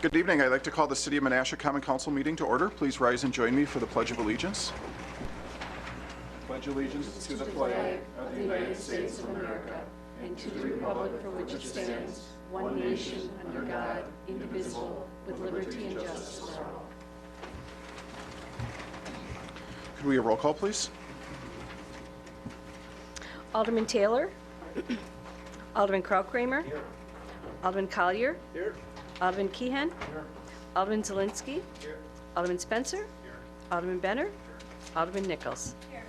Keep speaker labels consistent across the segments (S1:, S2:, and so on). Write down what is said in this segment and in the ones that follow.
S1: Good evening. I'd like to call the City of Menasha Common Council meeting to order. Please rise and join me for the Pledge of Allegiance. Pledge allegiance to the flag of the United States of America and to the republic for which it stands, one nation under God, indivisible, with liberty and justice for all. Could we have a roll call, please?
S2: Alderman Taylor. Alderman Krautkramer. Here. Alderman Collier.
S3: Here.
S2: Alderman Keehan.
S3: Here.
S2: Alderman Zielinski.
S3: Here.
S2: Alderman Spencer.
S3: Here.
S2: Alderman Benner. Here. Alderman Nichols.
S4: Here.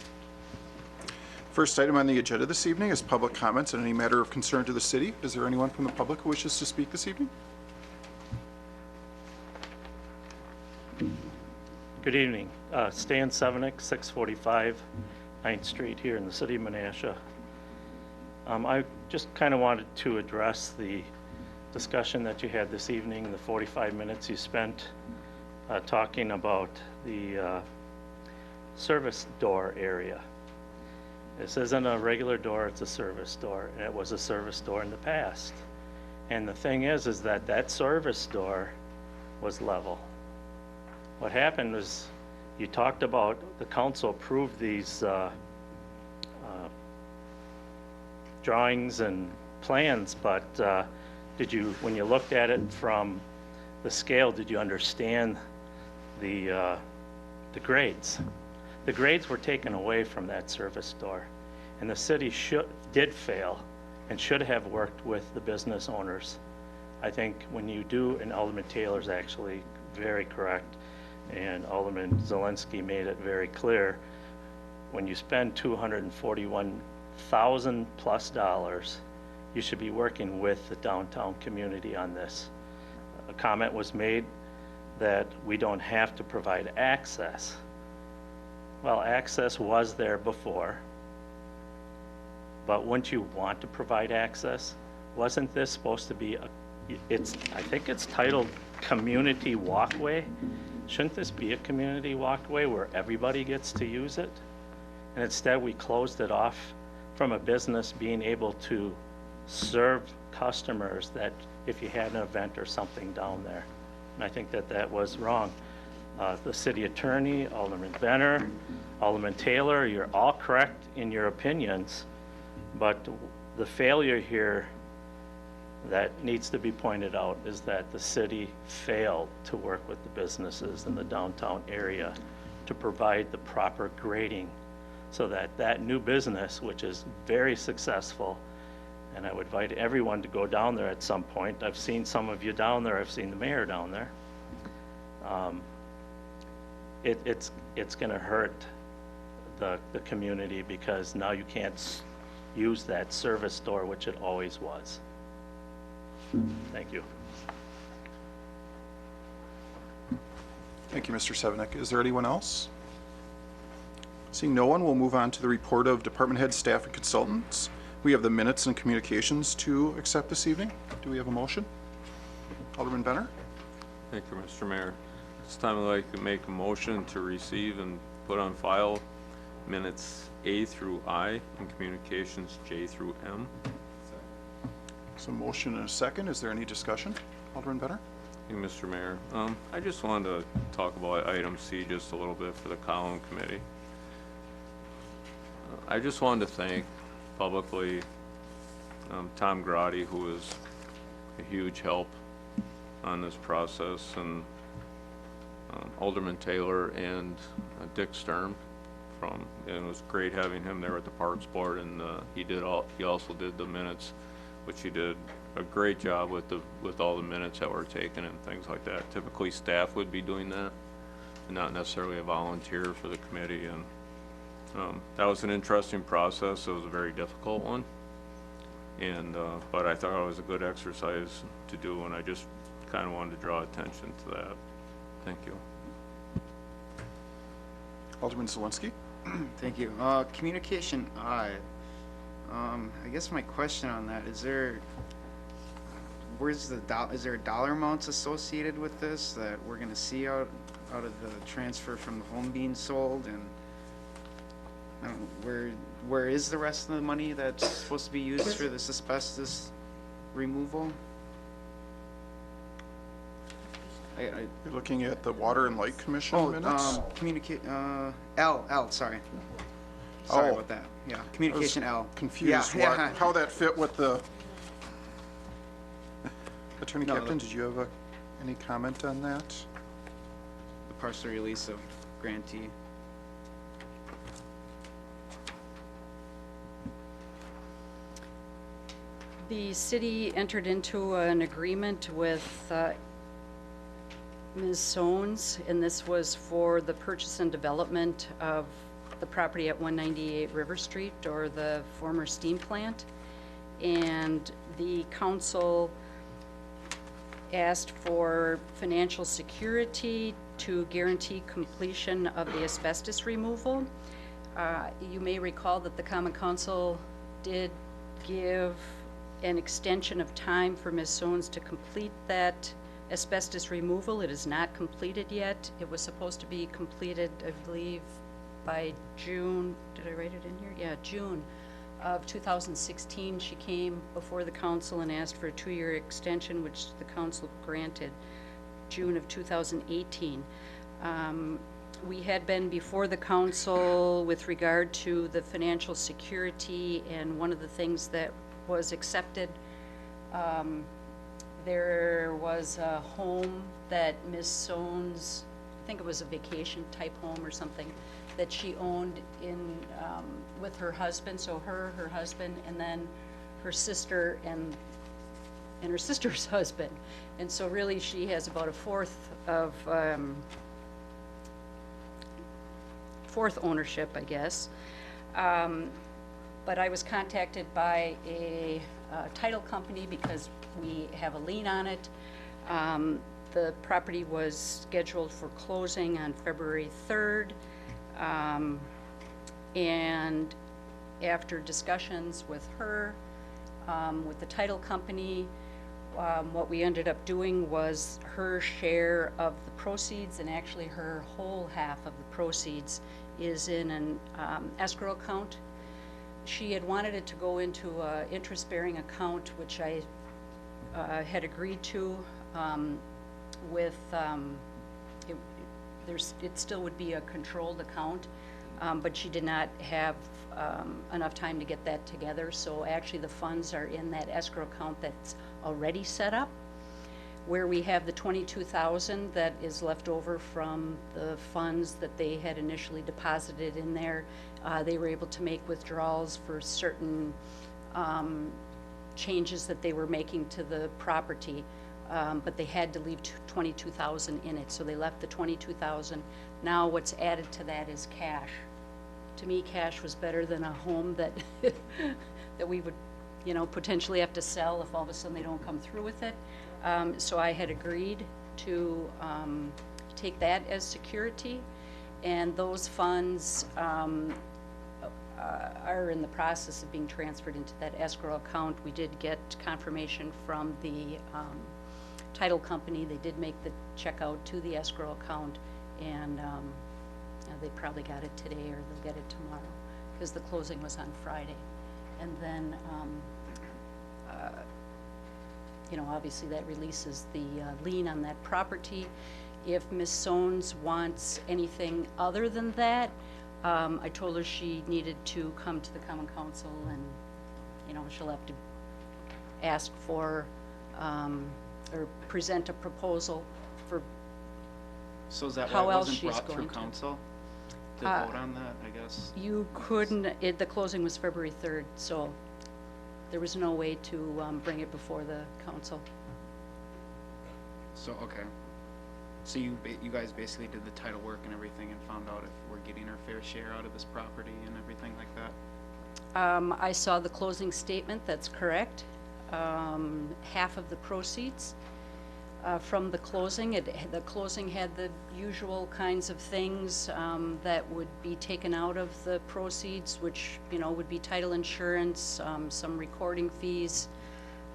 S1: First item on the agenda this evening is public comments on any matter of concern to the city. Is there anyone from the public who wishes to speak this evening?
S5: Good evening. Stan Sevenick, 645 9th Street here in the city of Menasha. I just kind of wanted to address the discussion that you had this evening, the 45 minutes you spent talking about the service door area. This isn't a regular door, it's a service door, and it was a service door in the past. And the thing is that that service door was level. What happened was you talked about the council approved these drawings and plans, but when you looked at it from the scale, did you understand the grades? The grades were taken away from that service door, and the city did fail and should have worked with the business owners. I think when you do, and Alderman Taylor's actually very correct, and Alderman Zielinski made it very clear, when you spend $241,000 plus, you should be working with the downtown community on this. A comment was made that we don't have to provide access. Well, access was there before, but wouldn't you want to provide access? Wasn't this supposed to be I think it's titled community walkway. Shouldn't this be a community walkway where everybody gets to use it? And instead we closed it off from a business being able to serve customers that if you had an event or something down there. And I think that was wrong. The city attorney, Alderman Benner, Alderman Taylor, you're all correct in your opinions, but the failure here that needs to be pointed out is that the city failed to work with the businesses in the downtown area to provide the proper grading so that that new business, which is very successful, and I would invite everyone to go down there at some point. I've seen some of you down there. I've seen the mayor down there. It's going to hurt the community because now you can't use that service door, which it always was. Thank you.
S1: Thank you, Mr. Sevenick. Is there anyone else? Seeing no one, we'll move on to the report of department heads, staff, and consultants. We have the minutes and communications to accept this evening. Do we have a motion? Alderman Benner.
S6: Thank you, Mr. Mayor. This time I'd like to make a motion to receive and put on file minutes A through I and communications J through M.
S1: So motion and a second. Is there any discussion? Alderman Benner.
S6: Thank you, Mr. Mayor. I just wanted to talk about item C just a little bit for the column committee. I just wanted to thank publicly Tom Grotti, who was a huge help on this process, and Alderman Taylor and Dick Sturm and it was great having him there at the Parks Board, and he also did the minutes, which he did a great job with all the minutes that were taken and things like that. Typically staff would be doing that and not necessarily a volunteer for the committee, and that was an interesting process. It was a very difficult one, and but I thought it was a good exercise to do, and I just kind of wanted to draw attention to that. Thank you.
S1: Alderman Zielinski.
S3: Thank you. Communication I. I guess my question on that is is there dollar amounts associated with this that we're going to see out of the transfer from the home being sold, and where is the rest of the money that's supposed to be used for this asbestos removal?
S1: You're looking at the Water and Light Commission minutes?
S3: Communicate, L, sorry. Sorry
S1: Oh.
S3: about that. Yeah, communication L.
S1: Confused
S3: Yeah,
S1: what-
S3: yeah.
S1: how that fit with the... Attorney
S3: No,
S1: Captain, did you have any comment on that?
S3: The partial release of grantee.
S2: The city entered into an agreement with Ms. Sones, and this was for the purchase and development of the property at 198 River Street, or the former steam plant. And the council asked for financial security to guarantee completion of the asbestos removal. You may recall that the Common Council did give an extension of time for Ms. Sones to complete that asbestos removal. It is not completed yet. It was supposed to be completed, I believe, by June. Did I write it in here? Yeah, June of 2016. She came before the council and asked for a 2-year extension, which the council granted June of 2018. We had been before the council with regard to the financial security, and one of the things that was accepted, there was a home that Ms. Sones, I think it was a vacation type home or something, that she owned in, with her husband, so her husband, and then her sister and her sister's husband. And so really she has about a fourth ownership, I guess. But I was contacted by a title company because we have a lien on it. The property was scheduled for closing on February 3rd. And after discussions with her, with the title company, what we ended up doing was her share of the proceeds, and actually her whole half of the proceeds is in an escrow account. She had wanted it to go into an interest-bearing account, which I had agreed to with, it still would be a controlled account, but she did not have enough time to get that together. So actually the funds are in that escrow account that's already set up, where we have the $22,000 that is left over from the funds that they had initially deposited in there. They were able to make withdrawals for certain changes that they were making to the property, but they had to leave $22,000 in it, so they left the $22,000. Now what's added to that is cash. To me, cash was better than a home that that we would, you know, potentially have to sell if all of a sudden they don't come through with it. So I had agreed to take that as security, and those funds are in the process of being transferred into that escrow account. We did get confirmation from the title company. They did make the check out to the escrow account, and they probably got it today, or they'll get it tomorrow, because the closing was on Friday. And then you know, obviously that releases the lien on that property. If Ms. Sones wants anything other than that, I told her she needed to come to the Common Council, and, you know, she'll have to ask for, or present a proposal for,
S3: So is that
S2: How
S3: why it
S2: else
S3: wasn't
S2: she's
S3: brought through
S2: going to.
S3: council to vote on that, I guess?
S2: you couldn't, the closing was February 3rd, so there was no way to bring it before the council.
S3: So, okay. So you guys basically did the title work and everything and found out if we're getting our fair share out of this property and everything like that?
S2: I saw the closing statement, that's correct. Half of the proceeds from the closing, the closing had the usual kinds of things that would be taken out of the proceeds, which, you know, would be title insurance, some recording fees.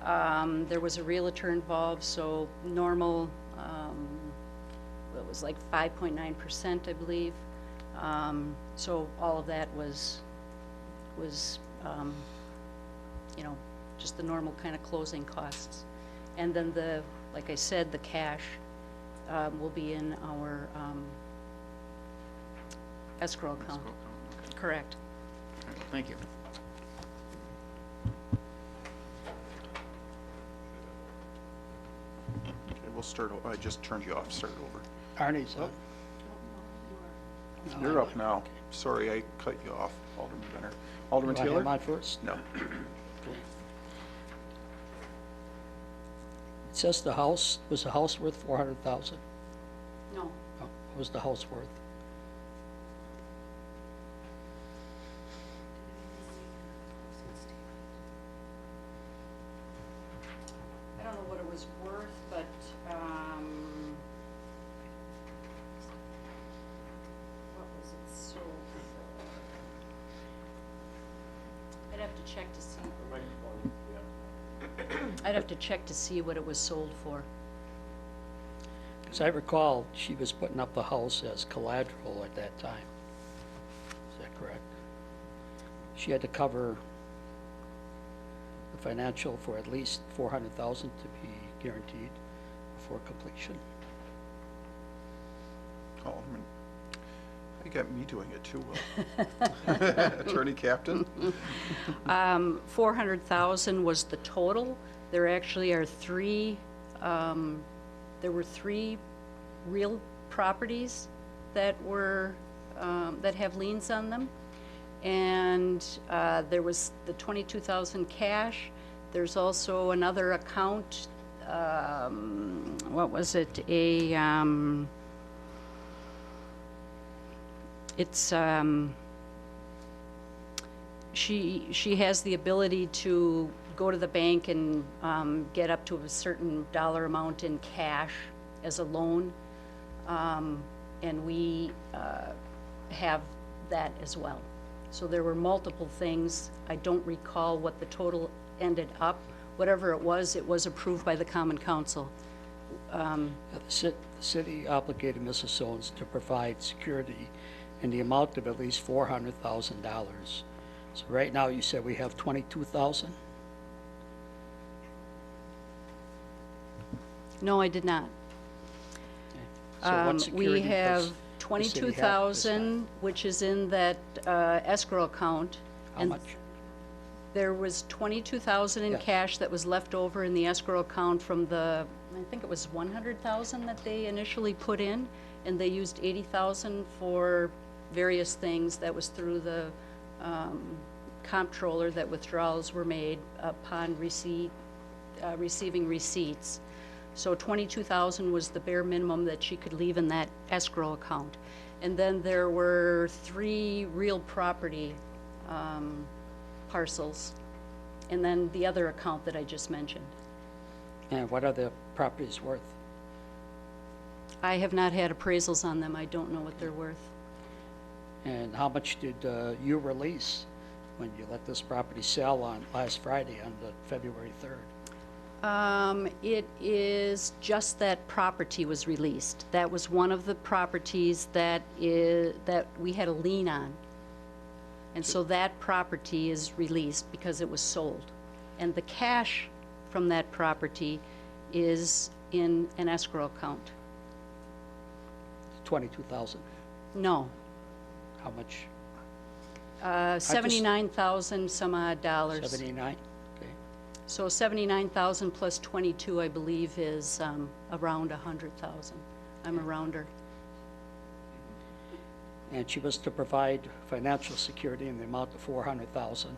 S2: There was a realtor involved, so normal, it was like 5.9%, I believe. So all of that was you know, just the normal kind of closing costs. And then like I said, the cash will be in our escrow account.
S3: Escrow account, okay.
S2: Correct.
S3: All right, thank you.
S1: Okay, we'll start, I just turned you off, start over.
S4: Arnie's up.
S1: You're up now. Sorry, I cut you off, Alderman Benner. Alderman
S4: Do I have
S1: Taylor?
S4: mine first?
S1: No.
S4: It says was the house worth 400,000?
S2: No.
S4: No, what was the house worth?
S2: I don't know what it was worth, but, what was it sold for? I'd have to check to see. I'd have to check to see what it was sold for.
S4: As I recall, she was putting up the house as collateral at that time. Is that correct? She had to cover the financial for at least 400,000 to be guaranteed before completion.
S1: Alderman, you got me doing it too well. Attorney Captain?
S2: 400,000 was the total. There actually are there were three real properties that were, that have liens on them. And there was the 22,000 cash. There's also another account, what was it? She has the ability to go to the bank and get up to a certain dollar amount in cash as a loan, and we have that as well. So there were multiple things. I don't recall what the total ended up. Whatever it was approved by the Common Council.
S4: The city obligated Mrs. Sones to provide security in the amount of at least $400,000. So right now, you said we have 22,000?
S2: No, I did not.
S4: So what
S2: We
S4: security does
S2: have
S4: the city have at this
S2: 22,000, which is in that escrow account.
S4: How
S2: and
S4: much?
S2: There was 22,000 in
S4: Yes.
S2: cash that was left over in the escrow account from the, I think it was 100,000 that they initially put in, and they used 80,000 for various things. That was through the comptroller that withdrawals were made upon receiving receipts. So 22,000 was the bare minimum that she could leave in that escrow account. And then there were three real property parcels, and then the other account that I just mentioned.
S4: And what are the properties worth?
S2: I have not had appraisals on them. I don't know what they're worth.
S4: And how much did you release when you let this property sell on last Friday, on the February 3rd?
S2: It is just that property was released. That was one of the properties that we had a lien on. And so that property is released because it was sold. And the cash from that property is in an escrow account.
S4: 22,000.
S2: No,
S4: How much?
S2: 79,000 some odd dollars.
S4: 79? Okay.
S2: So 79,000 plus 22, I believe, is around 100,000. I'm a rounder.
S4: And she was to provide financial security in the amount of 400,000.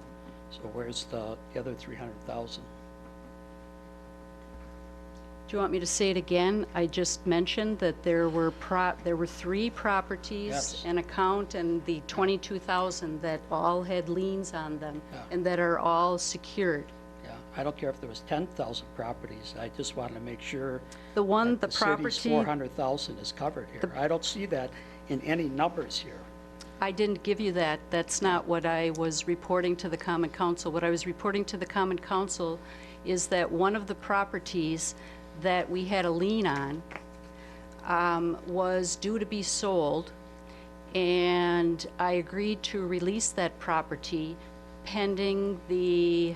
S4: So where's the other 300,000?
S2: Do you want me to say it again? I just mentioned that there were three properties,
S4: Yes.
S2: an account, and the 22,000 that all had liens on them,
S4: Yeah.
S2: and that are all secured.
S4: Yeah, I don't care if there was 10,000 properties. I just want to make sure
S2: The one,
S4: that
S2: the
S4: the city's
S2: property,
S4: 400,000 is covered here. I don't see that in any numbers here.
S2: I didn't give you that. That's not what I was reporting to the Common Council. What I was reporting to the Common Council is that one of the properties that we had a lien on was due to be sold, and I agreed to release that property pending the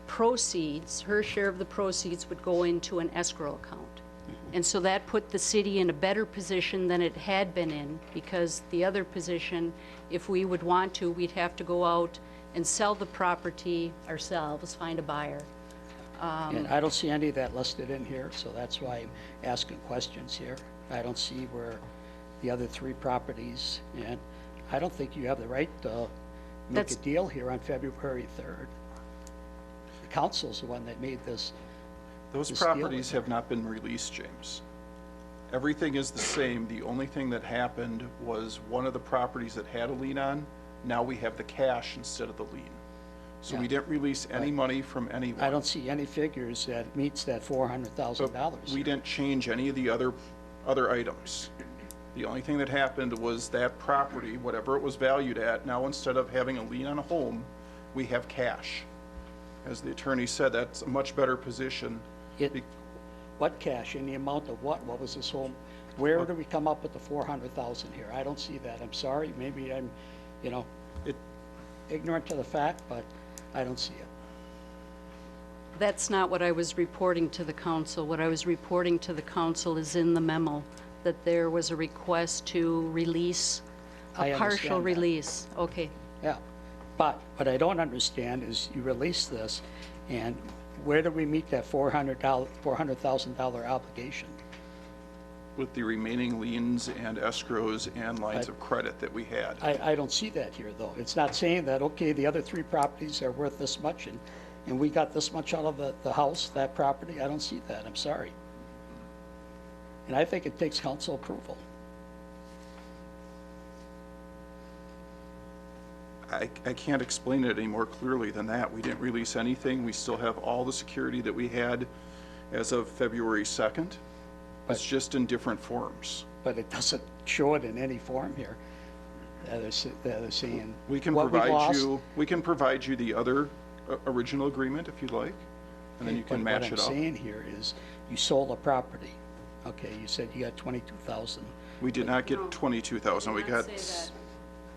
S2: proceeds, her share of the proceeds would go into an escrow account. And so that put the city in a better position than it had been in, because the other position, if we would want to, we'd have to go out and sell the property ourselves, find a buyer.
S4: And I don't see any of that listed in here, so that's why I'm asking questions here. I don't see where the other 3 properties, and I don't think you have the right to make
S2: That's-
S4: a deal here on February 3rd. The council's the one that made this.
S1: Those
S4: This deal with
S1: properties have not been released, James. Everything is the same. The only thing that happened was one of the properties that had a lien on, now we have the cash instead of the lien. So we
S4: Yeah.
S1: didn't release any money from anyone.
S4: I don't see any figures that meets that $400,000.
S1: But we didn't change any of the other items. The only thing that happened was that property, whatever it was valued at, now instead of having a lien on a home, we have cash. As the attorney said, that's a much better position.
S4: It- What cash, in the amount of what? What was this whole, where do we come up with the 400,000 here? I don't see that. I'm sorry, maybe I'm,
S1: It-
S4: ignorant to the fact, but I don't see it.
S2: That's not what I was reporting to the council. What I was reporting to the council is in the memo, that there was a request to release,
S4: I
S2: a partial
S4: understand that.
S2: release. Okay.
S4: Yeah, but what I don't understand is you release this, and where do we meet that $400,000 obligation?
S1: With the remaining liens and escrows and lines of credit that we had.
S4: I don't see that here, though. It's not saying that, okay, the other 3 properties are worth this much, and we got this much out of the house, that property. I don't see that, I'm sorry. And I think it takes council approval.
S1: I can't explain it any more clearly than that. We didn't release anything. We still have all the security that we had as of February 2nd. It's just in different forms.
S4: But it doesn't show it in any form here. They're saying
S1: We can
S4: what we
S1: provide
S4: lost.
S1: we can provide you the other original agreement if you'd like, and then you can match it
S4: What
S1: up.
S4: I'm saying here is, you sold a property. Okay, you said you got 22,000.
S1: We did not get 22,000. We
S2: did not
S1: got
S2: say that.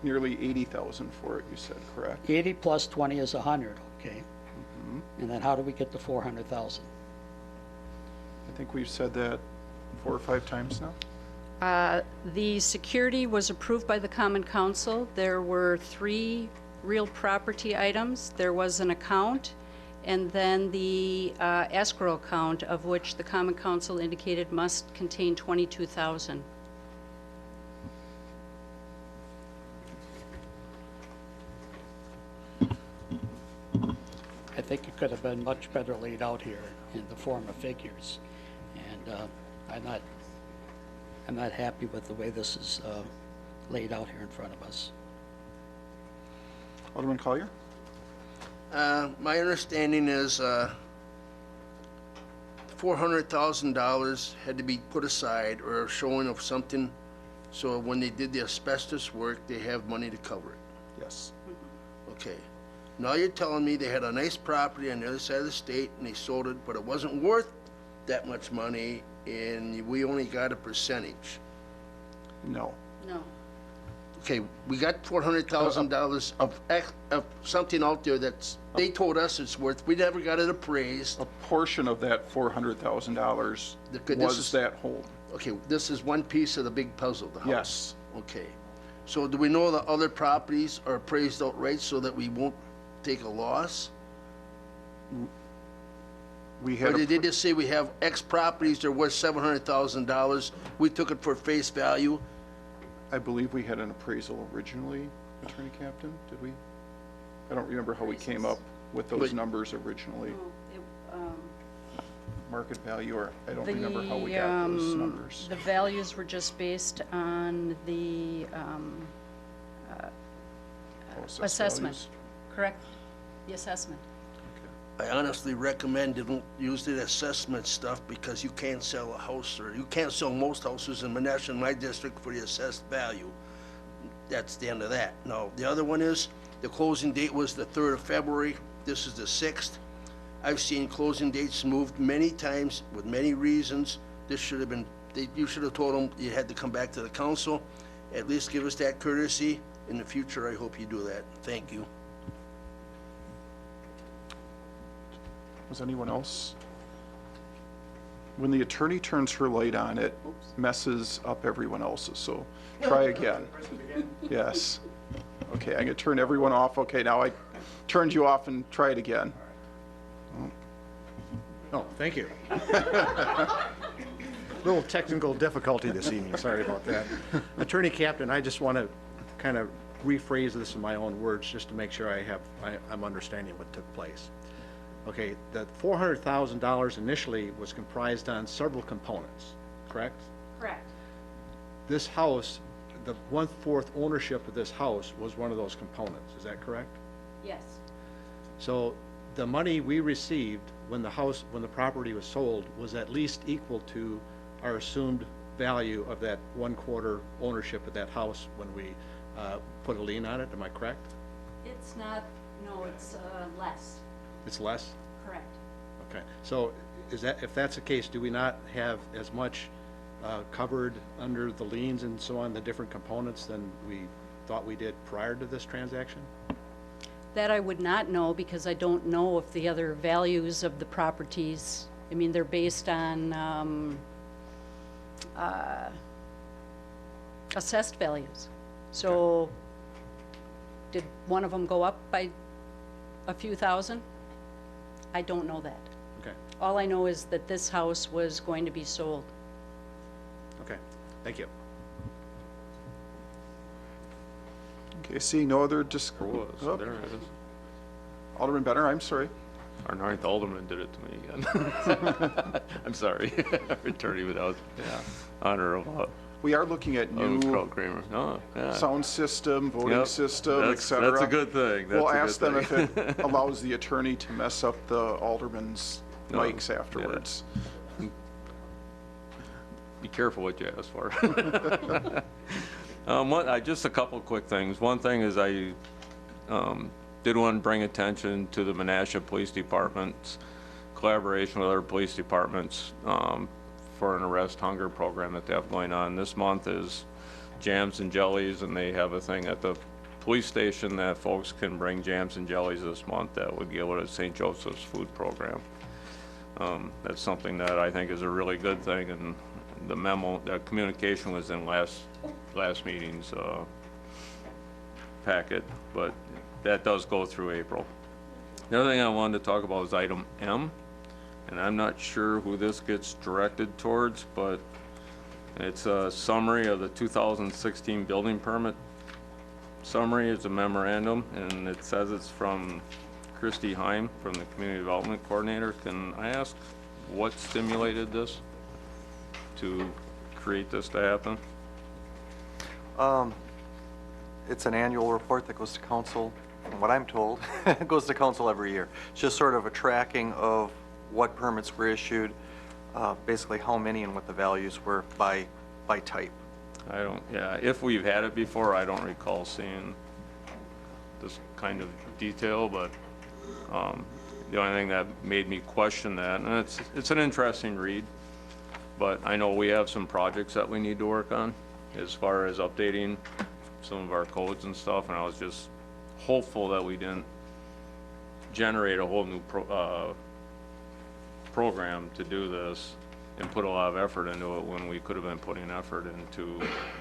S1: nearly 80,000 for it, you said, correct?
S4: 80 plus 20 is 100, okay?
S1: Mm-hmm.
S4: And then how do we get to 400,000?
S1: I think we've said that 4 or 5 times now.
S2: The security was approved by the Common Council. There were 3 real property items. There was an account, and then the escrow account, of which the Common Council indicated must contain 22,000.
S4: I think it could have been much better laid out here in the form of figures. And I'm not happy with the way this is laid out here in front of us.
S1: Alderman Collier?
S7: My understanding is $400,000 had to be put aside or a showing of something, so when they did the asbestos work, they have money to cover it.
S1: Yes.
S7: Okay. Now you're telling me they had a nice property on the other side of the state and they sold it, but it wasn't worth that much money and we only got a percentage.
S1: No.
S2: No.
S7: Okay, we got $400,000 of something out there that's, they told us it's worth, we never got it appraised.
S1: A portion of that $400,000
S7: This
S1: was
S7: is-
S1: that home.
S7: Okay, this is one piece of the big puzzle, the house.
S1: Yes.
S7: Okay. So do we know the other properties are appraised outright so that we won't take a loss?
S1: We
S7: Or
S1: had,
S7: did they
S1: a-
S7: just say we have X properties, they're worth $700,000, we took it for face value?
S1: I believe we had an appraisal originally, Attorney Captain, did we? I don't remember how we came up with those
S7: But-
S1: numbers originally.
S2: Oh,
S1: Market value, or I don't remember how we got those numbers.
S2: The values were just based on the
S1: Oh, assessed
S2: assessment,
S1: values?
S2: correct? The assessment.
S7: I honestly recommend you don't use the assessment stuff because you can't sell a house, or you can't sell most houses in Menasha, in my district, for the assessed value. That's the end of that. Now, the other one is, the closing date was the 3rd of February. This is the 6th. I've seen closing dates moved many times with many reasons. This should have been, you should have told them you had to come back to the council. At least give us that courtesy. In the future, I hope you do that. Thank you.
S1: Was anyone else? When the attorney turns her light on, it messes up everyone else's, so try again. Yes. Okay, I'm gonna turn everyone off. Okay, now I turned you off and try it again.
S8: Oh, thank you. Little technical difficulty this evening, sorry about that. Attorney Captain, I just want to kind of rephrase this in my own words, just to make sure I'm understanding what took place. Okay, the $400,000 initially was comprised on several components, correct?
S2: Correct.
S8: This house, the 1/4 ownership of this house was one of those components, is that correct?
S2: Yes.
S8: So the money we received when the property was sold was at least equal to our assumed value of that 1/4 ownership of that house when we put a lien on it, am I correct?
S2: It's not, no, it's less.
S8: It's less?
S2: Correct.
S8: Okay, so if that's the case, do we not have as much covered under the liens and so on, the different components, than we thought we did prior to this transaction?
S2: That I would not know, because I don't know if the other values of the properties, I mean, they're based on assessed values. So did one of them go up by a few thousand? I don't know that.
S8: Okay,
S2: All I know is that this house was going to be sold.
S8: okay, thank you.
S1: Okay, seeing no other
S6: There was,
S1: oh,
S6: there it is.
S1: Alderman Benner, I'm sorry.
S6: Our 9th alderman did it to me again. I'm sorry. Attorney without honor of
S1: We are looking at new
S6: Carl Kramer. No, yeah.
S1: sound system, voting
S6: Yep.
S1: system, et
S6: That's
S1: cetera.
S6: a good thing.
S1: We'll
S6: That's a
S1: ask
S6: good
S1: them
S6: thing.
S1: if it allows the attorney to mess up the alderman's
S6: No,
S1: mics afterwards.
S6: Be careful what you ask for. Just a couple quick things. One thing is I did want to bring attention to the Menasha Police Department's collaboration with other police departments for an arrest hunger program that they have going on. This month is jams and jellies, and they have a thing at the police station that folks can bring jams and jellies this month that would go to St. Joseph's food program. That's something that I think is a really good thing, and the memo, the communication was in last meeting's packet, but that does go through April. The other thing I wanted to talk about is item M, and I'm not sure who this gets directed towards, but it's a summary of the 2016 building permit summary. It's a memorandum, and it says it's from Christy Heim from the Community Development Coordinator. Can I ask what stimulated this to create this to happen?
S9: It's an annual report that goes to council, from what I'm told. It goes to council every year. It's just sort of a tracking of what permits were issued, basically how many and what the values were by type.
S6: Yeah, if we've had it before, I don't recall seeing this kind of detail, but the only thing that made me question that, and it's an interesting read, but I know we have some projects that we need to work on as far as updating some of our codes and stuff, and I was just hopeful that we didn't generate a whole new program to do this and put a lot of effort into it when we could have been putting effort into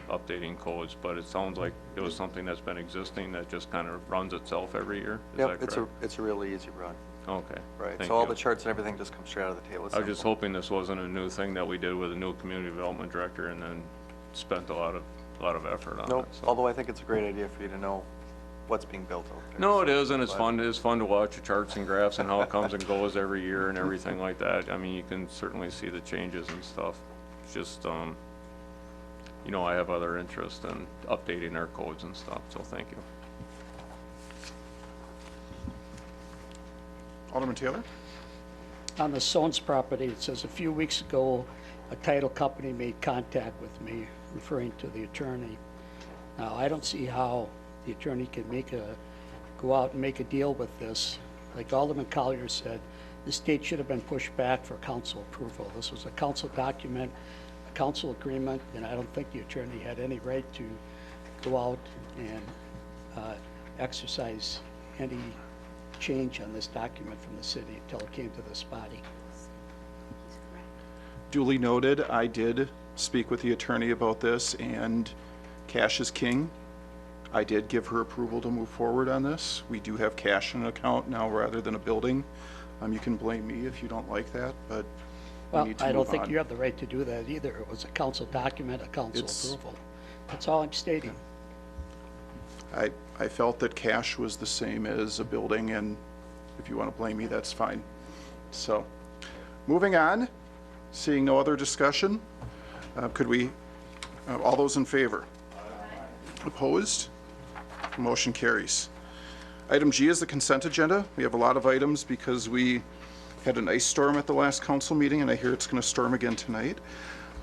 S6: updating codes. But it sounds like it was something that's been existing that just kind of runs itself every year. Is that correct?
S9: It's a really easy run.
S6: Okay.
S9: Right,
S6: Thank
S9: so all
S6: you.
S9: the charts and everything just comes straight out of the table. It's
S6: I was just
S9: simple.
S6: hoping this wasn't a new thing that we did with a new community development director and then spent a lot of effort on
S9: Nope,
S6: it. So.
S9: although I think it's a great idea for you to know what's being built out there.
S6: No, it is, and it's
S9: But-
S6: fun. It's fun to watch the charts and graphs and how it comes and goes every year and everything like that. I mean, you can certainly see the changes and stuff. It's just, you know, I have other interest in updating our codes and stuff, so thank you.
S1: Alderman Taylor?
S4: On the Sones property, it says, a few weeks ago, a title company made contact with me, referring to the attorney. Now, I don't see how the attorney can go out and make a deal with this. Like Alderman Collier said, the state should have been pushed back for council approval. This was a council document, a council agreement, and I don't think the attorney had any right to go out and exercise any change on this document from the city until it came to this body.
S1: Duly noted, I did speak with the attorney about this, and cash is king. I did give her approval to move forward on this. We do have cash in an account now rather than a building. You can blame me if you don't like that, but we
S4: Well,
S1: need to
S4: I don't
S1: move
S4: think
S1: on.
S4: you have the right to do that either. It was a council document, a council
S1: It's-
S4: approval. That's all I'm stating.
S1: I felt that cash was the same as a building, and if you want to blame me, that's fine. So, moving on, seeing no other discussion, could we, all those in favor? Opposed? Motion carries. Item G is the consent agenda. We have a lot of items because we had an ice storm at the last council meeting, and I hear it's going to storm again tonight.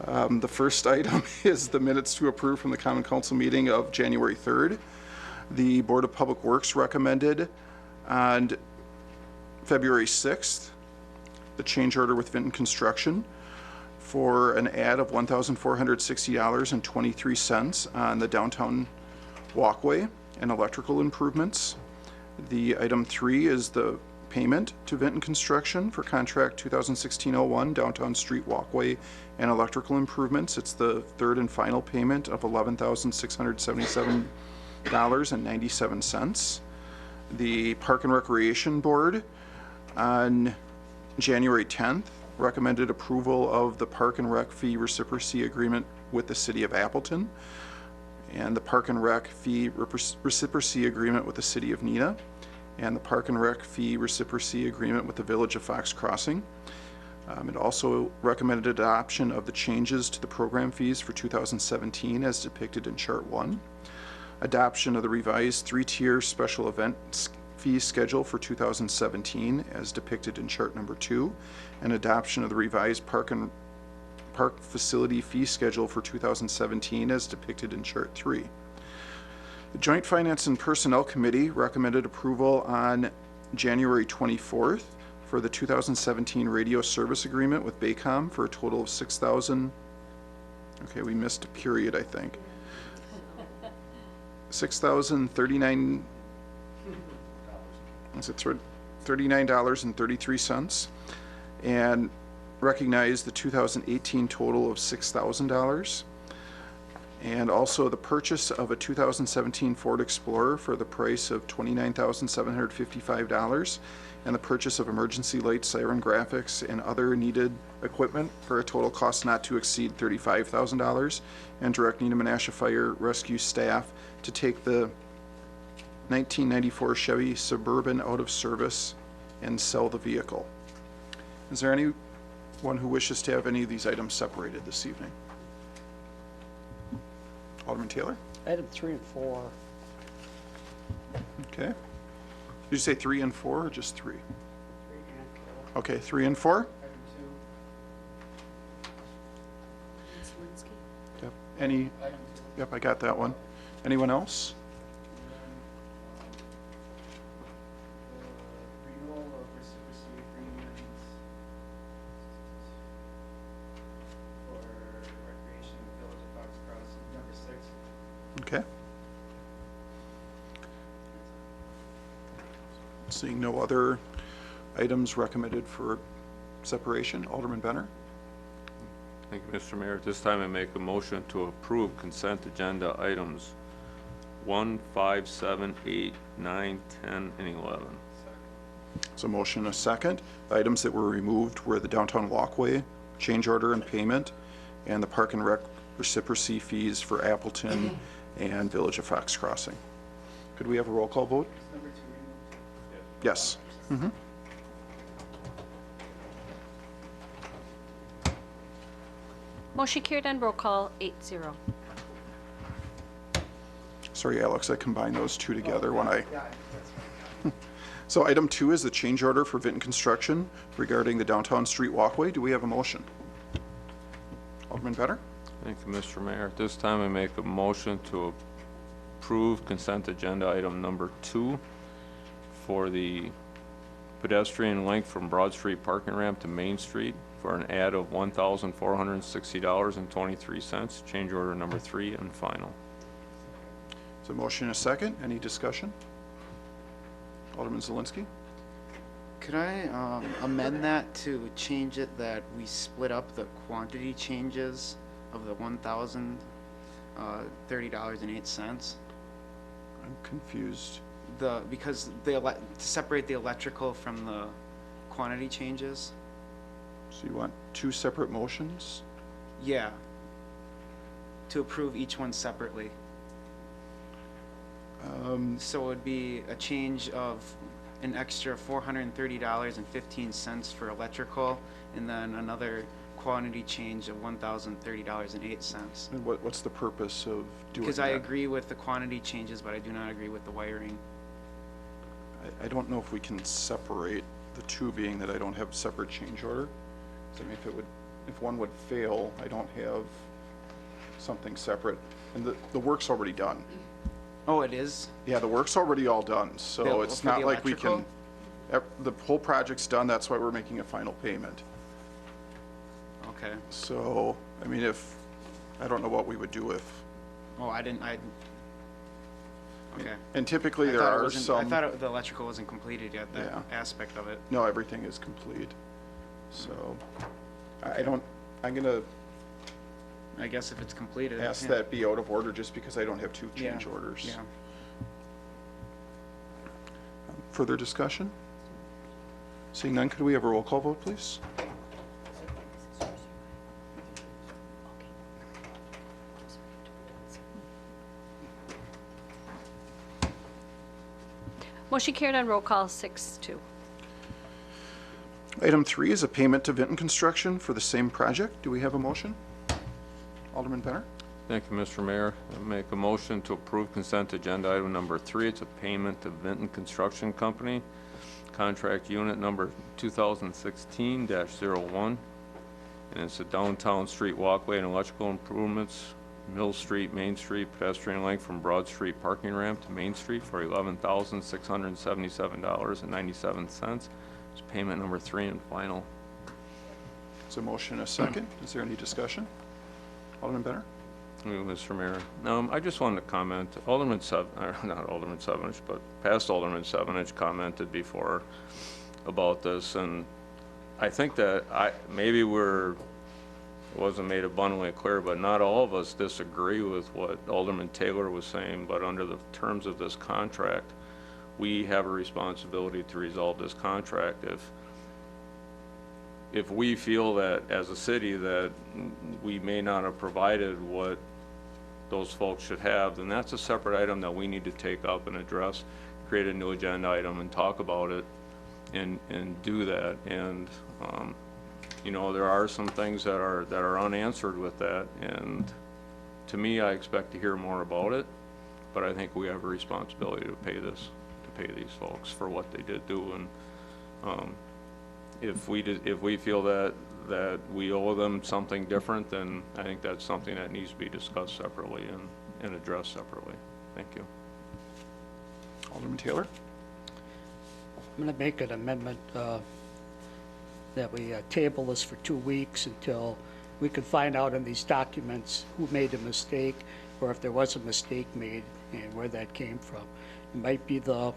S1: The first item is the minutes to approve from the common council meeting of January 3rd. The Board of Public Works recommended on February 6th the change order with Vinton Construction for an add of $1,460.23 on the downtown walkway and electrical improvements. The item 3 is the payment to Vinton Construction for contract 2016-01 downtown street walkway and electrical improvements. It's the third and final payment of $11,677.97. The Park and Recreation Board on January 10th recommended approval of the Park and Rec fee reciprocy agreement with the City of Appleton and the Park and Rec fee reciprocy agreement with the City of Neenah and the Park and Rec fee reciprocy agreement with the Village of Fox Crossing. It also recommended adoption of the changes to the program fees for 2017 as depicted in Chart 1, adoption of the revised 3-tier special event fee schedule for 2017 as depicted in Chart number 2, and adoption of the revised park facility fee schedule for 2017 as depicted in Chart 3. The Joint Finance and Personnel Committee recommended approval on January 24th for the 2017 radio service agreement with Baycom for a total of okay, we missed a period, I think. $6,039, is it $39.33, and recognize the 2018 total of $6,000. And also the purchase of a 2017 Ford Explorer for the price of $29,755, and the purchase of emergency light, siren graphics, and other needed equipment for a total cost not to exceed $35,000, and direct Neenah Menasha Fire Rescue staff to take the 1994 Chevy Suburban out of service and sell the vehicle. Is there anyone who wishes to have any of these items separated this evening? Alderman Taylor?
S4: Item 3 and 4,
S1: Okay. Did you say 3 and 4 or just 3? Okay, 3 and 4? Yep. Yep, I got that one. Anyone else?
S3: Renewal of reciprocy agreements for recreation in the Village of Fox Crossing, number 6.
S1: Okay. Seeing no other items recommended for separation, Alderman Benner?
S6: Thank you, Mr. Mayor. At this time, I make a motion to approve consent agenda items 1, 5, 7, 8, 9, 10, and 11.
S1: So motion and a second. The items that were removed were the downtown walkway, change order and payment, and the Park and Rec reciprocy fees for Appleton and Village of Fox Crossing. Could we have a roll call vote?
S3: Number 2 removed.
S1: Yes.
S10: Motion carried on roll call 8-0.
S1: Sorry, Alex, I combined those two together when I... So item 2 is the change order for Vinton Construction regarding the downtown street walkway. Do we have a motion? Alderman Benner?
S6: Thank you, Mr. Mayor. At this time, I make a motion to approve consent agenda item number 2 for the pedestrian length from Broad Street parking ramp to Main Street for an add of $1,460.23, change order number 3 and final.
S1: So motion and a second. Any discussion? Alderman Zelinski?
S3: Could I amend that to change it that we split up the quantity changes of the $1,030.08?
S1: I'm confused.
S3: Because to separate the electrical from the quantity changes?
S1: So you want two separate motions?
S3: Yeah. To approve each one separately. So it would be a change of an extra $430.15 for electrical, and then another quantity change of $1,030.08.
S1: And what's the purpose of doing
S3: Because
S1: that?
S3: I agree with the quantity changes, but I do not agree with the wiring.
S1: I don't know if we can separate the two, being that I don't have separate change order. So I mean, if one would fail, I don't have something separate. And the work's already done.
S3: Oh, it is?
S1: Yeah, the work's already all done, so
S3: The-
S1: it's
S3: for
S1: not
S3: the
S1: like we can,
S3: electrical?
S1: the whole project's done, that's why we're making a final payment.
S3: Okay.
S1: So, I mean, I don't know what we would do if,
S3: Oh, okay.
S1: and typically
S3: I
S1: there
S3: thought it
S1: are
S3: wasn't-
S1: some.
S3: I thought the electrical wasn't completed yet, that
S1: Yeah.
S3: aspect of it.
S1: No, everything is complete. So, I'm gonna
S3: I guess if it's completed.
S1: ask
S3: yeah.
S1: that be out of order just because I don't have two
S3: Yeah,
S1: change orders.
S3: Yeah.
S1: Further discussion? Seeing none, could we have a roll call vote, please?
S10: Motion carried on roll call 6-2.
S1: Item 3 is a payment to Vinton Construction for the same project. Do we have a motion? Alderman Benner?
S6: Thank you, Mr. Mayor. I make a motion to approve consent agenda item number 3. It's a payment to Vinton Construction Company, contract unit number 2016-01. And it's a downtown street walkway and electrical improvements, Mill Street, Main Street, pedestrian length from Broad Street parking ramp to Main Street for $11,677.97. It's payment number 3 and final.
S1: It's a motion, a second. Is there any discussion? Alderman Benner?
S6: Mr. Mayor, I just wanted to comment, not Alderman Sevenich, but past Alderman Sevenich commented before about this, and I think that maybe it wasn't made abundantly clear, but not all of us disagree with what Alderman Taylor was saying, but under the terms of this contract, we have a responsibility to resolve this contract. If we feel that as a city that we may not have provided what those folks should have, then that's a separate item that we need to take up and address, create a new agenda item and talk about it and do that. And, you know, there are some things that are unanswered with that. And to me, I expect to hear more about it, but I think we have a responsibility to pay these folks for what they did do. And, if we feel that we owe them something different, then I think that's something that needs to be discussed separately and addressed separately. Thank you.
S1: Alderman Taylor?
S4: I'm going to make an amendment that we table this for 2 weeks until we can find out in these documents who made a mistake, or if there was a mistake made and where that came from. It might be the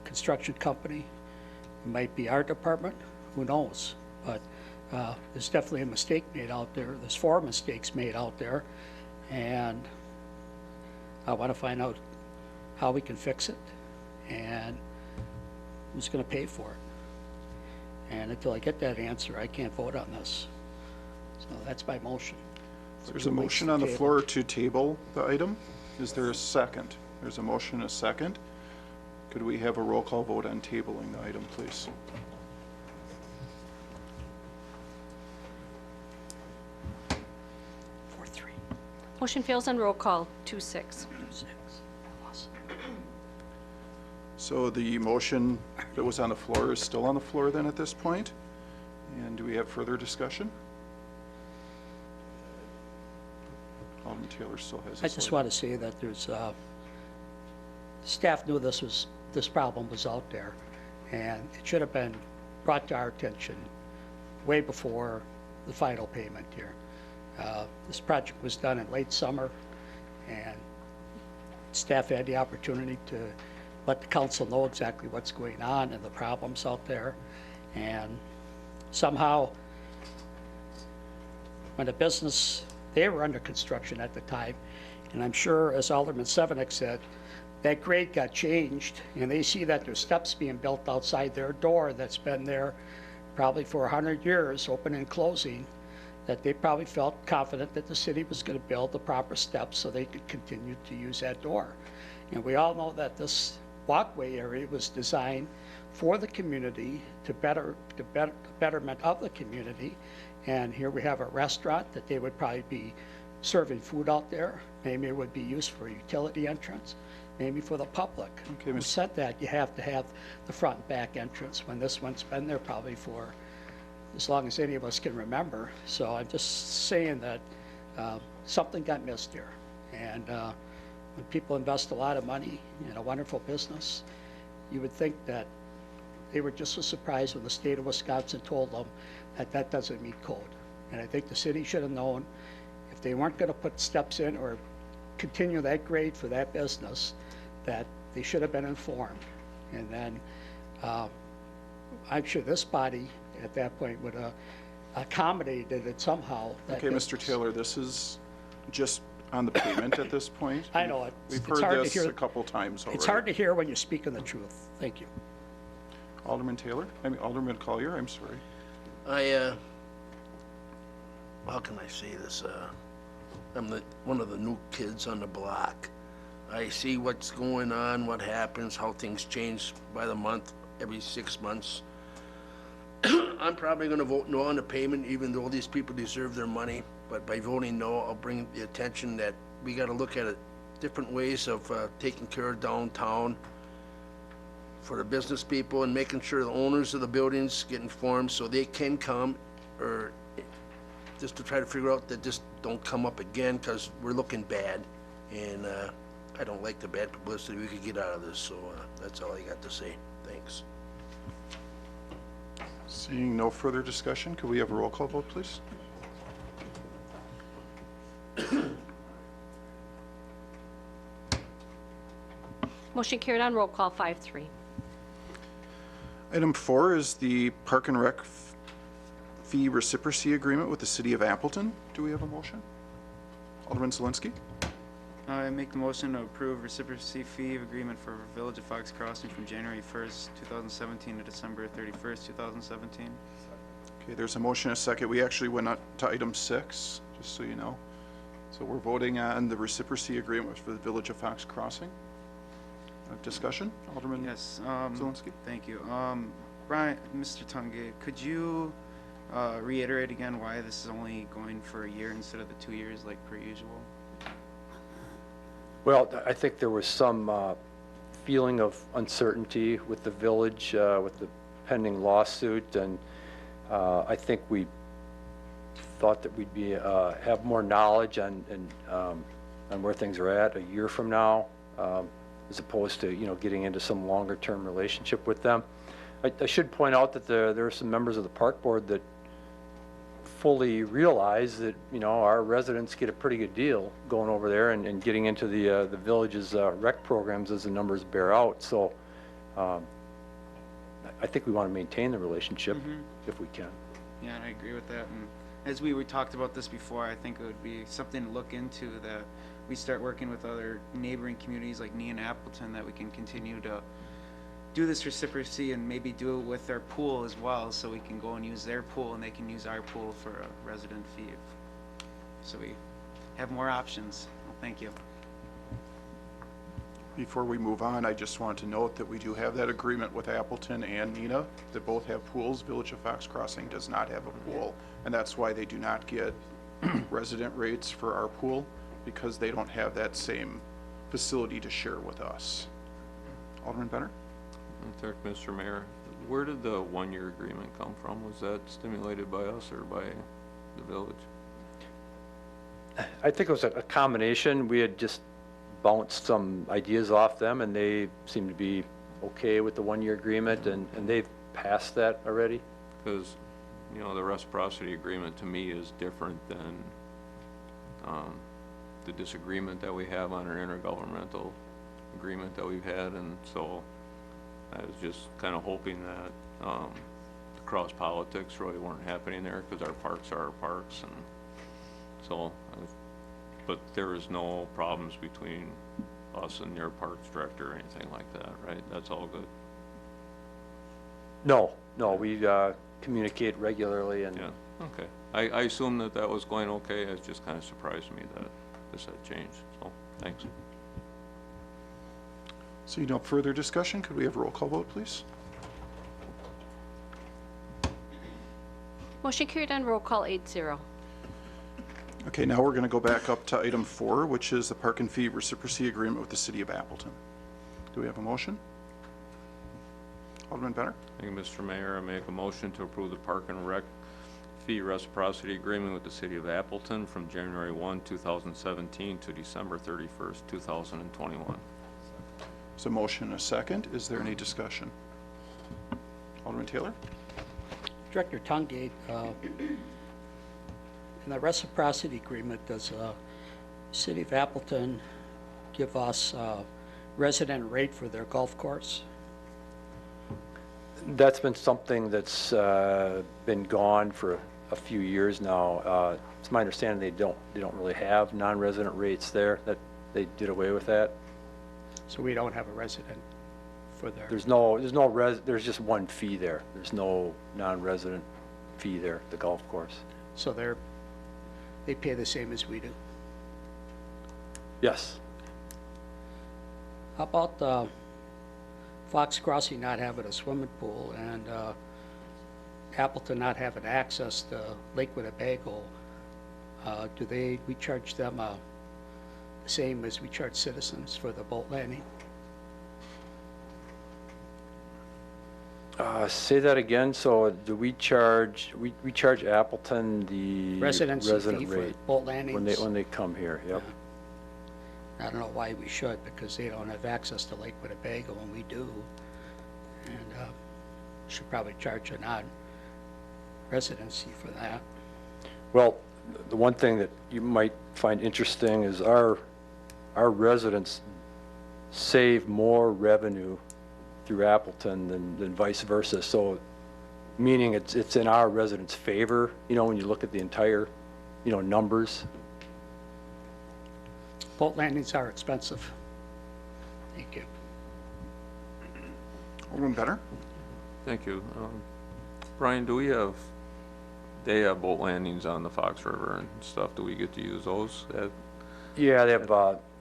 S4: construction company, it might be our department, who knows? But there's definitely a mistake made out there. There's 4 mistakes made out there, and I want to find out how we can fix it and who's going to pay for it. And until I get that answer, I can't vote on this. So that's my motion.
S1: There's a motion on the floor to table the item. Is there a second? There's a motion, a second. Could we have a roll call vote on tabling the item, please?
S10: Motion fails on roll call 2-6.
S1: So the motion that was on the floor is still on the floor then at this point? And do we have further discussion? Alderman Taylor still has his
S4: I just
S1: light.
S4: want to say that there's, staff knew this problem was out there, and it should have been brought to our attention way before the final payment here. This project was done in late summer, and staff had the opportunity to let the council know exactly what's going on and the problems out there. And somehow, when the business, they were under construction at the time, and I'm sure, as Alderman Sevenick said, that grade got changed, and they see that there's steps being built outside their door that's been there probably for 100 years, open and closing, that they probably felt confident that the city was going to build the proper steps so they could continue to use that door. And we all know that this walkway area was designed for the community, to betterment of the community. And here we have a restaurant that they would probably be serving food out there. Maybe it would be used for utility entrance, maybe for the public.
S1: Okay,
S4: Who
S1: Mr.
S4: said that you have to have the front and back entrance, when this one's been there probably for as long as any of us can remember. So I'm just saying that something got missed here. And when people invest a lot of money in a wonderful business, you would think that they were just as surprised when the state of Wisconsin told them that that doesn't meet code. And I think the city should have known, if they weren't going to put steps in or continue that grade for that business, that they should have been informed. And then I'm sure this body at that point would have accommodated it somehow.
S1: Okay, Mr. Taylor, this is just on the payment at this point.
S4: I know it.
S1: We've
S4: It's
S1: heard
S4: hard to
S1: this
S4: hear.
S1: a couple times already.
S4: It's hard to hear when you're speaking the truth. Thank you.
S1: Alderman Collier, I'm sorry.
S7: How can I say this? I'm one of the new kids on the block. I see what's going on, what happens, how things change by the month, every 6 months. I'm probably gonna vote no on the payment, even though these people deserve their money. But by voting no, I'll bring the attention that we gotta look at it, different ways of taking care of downtown for the business people, and making sure the owners of the buildings get informed so they can come, or just to try to figure out that this don't come up again, because we're looking bad. And I don't like the bad publicity we could get out of this, so that's all I got to say. Thanks.
S1: Seeing no further discussion, could we have a roll call vote, please?
S10: Motion carried on roll call, 5-3.
S1: Item 4 is the Park and Rec fee reciprocy agreement with the city of Appleton. Do we have a motion? Alderman Zelinski?
S3: I make the motion to approve reciprocity fee agreement for Village of Fox Crossing from January 1st, 2017 to December 31st, 2017.
S1: Okay, there's a motion and a second. We actually went up to item 6, just so you know. So we're voting on the reciprocity agreement for the Village of Fox Crossing. Discussion? Alderman
S3: Yes.
S1: Zelinski?
S3: Thank you. Brian, Mr. Tungate, could you reiterate again why this is only going for a year instead of the 2 years like per usual?
S11: Well, I think there was some feeling of uncertainty with the village, with the pending lawsuit, and I think we thought that we'd be have more knowledge on where things are at a year from now, as opposed to, you know, getting into some longer-term relationship with them. I should point out that there are some members of the park board that fully realize that, you know, our residents get a pretty good deal going over there and getting into the village's rec programs as the numbers bear out. So I think we want to maintain the relationship if we can.
S3: Yeah, and I agree with that. And as we talked about this before, I think it would be something to look into, that we start working with other neighboring communities like Nee and Appleton, that we can continue to do this reciprocity and maybe do it with their pool as well, so we can go and use their pool and they can use our pool for a resident fee. So we have more options. Well, thank you.
S1: Before we move on, I just want to note that we do have that agreement with Appleton and Neenah, that both have pools. Village of Fox Crossing does not have a pool, and that's why they do not get resident rates for our pool, because they don't have that same facility to share with us. Alderman Benner?
S6: Thank Mr. Mayor. Where did the one-year agreement come from? Was that stimulated by us or by the village?
S11: I think it was a combination. We had just bounced some ideas off them, and they seemed to be okay with the one-year agreement, and they've passed that already.
S6: Because, you know, the reciprocity agreement to me is different than the disagreement that we have on our intergovernmental agreement that we've had, and so I was just kind of hoping that, the cross politics really weren't happening there, because our parks are our parks, and so, but there is no problems between us and your parks director or anything like that, right? That's all good?
S11: No, we communicate regularly, and
S6: Yeah, okay. I assumed that that was going okay. It just kind of surprised me that this had changed, so, thanks.
S1: So no further discussion. Could we have a roll call vote, please?
S10: Motion carried on roll call 8-0.
S1: Okay, now we're going to go back up to item 4, which is the park and fee reciprocity agreement with the city of Appleton. Do we have a motion? Alderman Benner?
S6: Thank you, Mr. Mayor. I make a motion to approve the Park and Rec fee reciprocity agreement with the city of Appleton from January 1, 2017 to December 31st, 2021.
S1: There's a motion and a second. Is there any discussion? Alderman Taylor?
S4: Director Tungate, in the reciprocity agreement, does City of Appleton give us resident rate for their golf course?
S11: that's been something that's been gone for a few years now. It's my understanding they don't really have non-resident rates there, that they did away with that.
S4: So we don't have a resident for their...
S11: There's just one fee there. There's no non-resident fee there at the golf course.
S4: So they pay the same as we do.
S11: Yes.
S4: How about Fox Crossing not having a swimming pool and Appleton not having access to Lake Winnebago? We charge them the same as we charge citizens for the boat landing?
S11: Say that again. So do we charge Appleton the
S4: Residency
S11: resident
S4: fee for
S11: rate
S4: boat landings?
S11: when they come here? Yep.
S4: I don't know why we should, because they don't have access to Lake Winnebago, and we do. And should probably charge a non-residency for that.
S11: Well, the one thing that you might find interesting is our residents save more revenue through Appleton than vice versa. So, meaning it's in our residents' favor, when you look at the entire, numbers.
S4: Boat landings are expensive. Thank you.
S1: Alderman Benner?
S6: Thank you. Brian, they have boat landings on the Fox River and stuff. Do we get to use those?
S11: Yeah, they have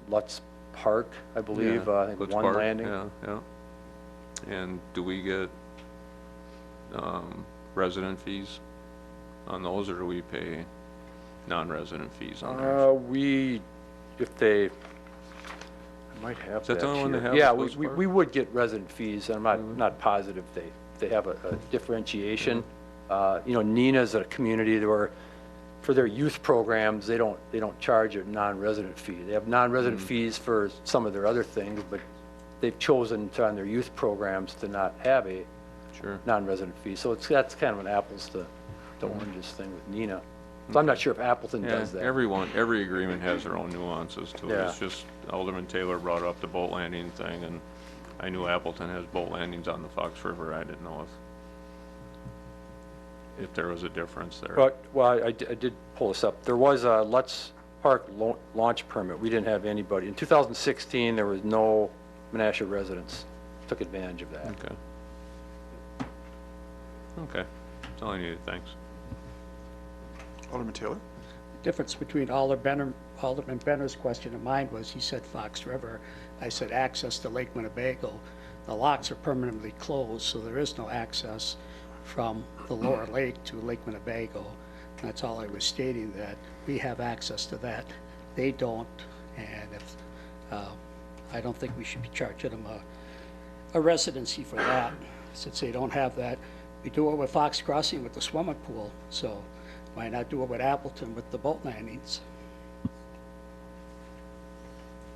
S11: Lutz Park, I believe, I think
S6: Lutz
S11: one
S6: Park,
S11: landing.
S6: Yeah. And do we get resident fees on those, or do we pay non-resident fees on theirs?
S11: I might have
S6: Is that the only one they have?
S11: Yeah,
S6: Lutz
S11: we
S6: Park?
S11: would get resident fees, and I'm not positive they have a differentiation. Nina's a community where, for their youth programs, they don't charge a non-resident fee. They have non-resident fees for some of their other things, but they've chosen on their youth programs to not have a non-resident fee. So that's kind of an apples to oranges thing with Nina. So I'm not sure if Appleton does that.
S6: Every agreement has their own nuances to it.
S11: Yeah.
S6: It's just Alderman Taylor brought up the boat landing thing, and I knew Appleton has boat landings on the Fox River. I didn't know if there was a difference there.
S11: Well, I did pull this up. There was a Lutz Park launch permit. We didn't have anybody. In 2016, there was no Menasha residents took advantage of that.
S6: Okay. That's all I needed. Thanks.
S1: Alderman Taylor?
S4: The difference between Alderman Benner's question and mine was, he said Fox River. I said access to Lake Winnebago. The locks are permanently closed, so there is no access from the lower lake to Lake Winnebago. That's all I was stating, that we have access to that. They don't, and I don't think we should be charging them a residency for that, since they don't have that. We do it with Fox Crossing with the swimming pool, so why not do it with Appleton with the boat landings?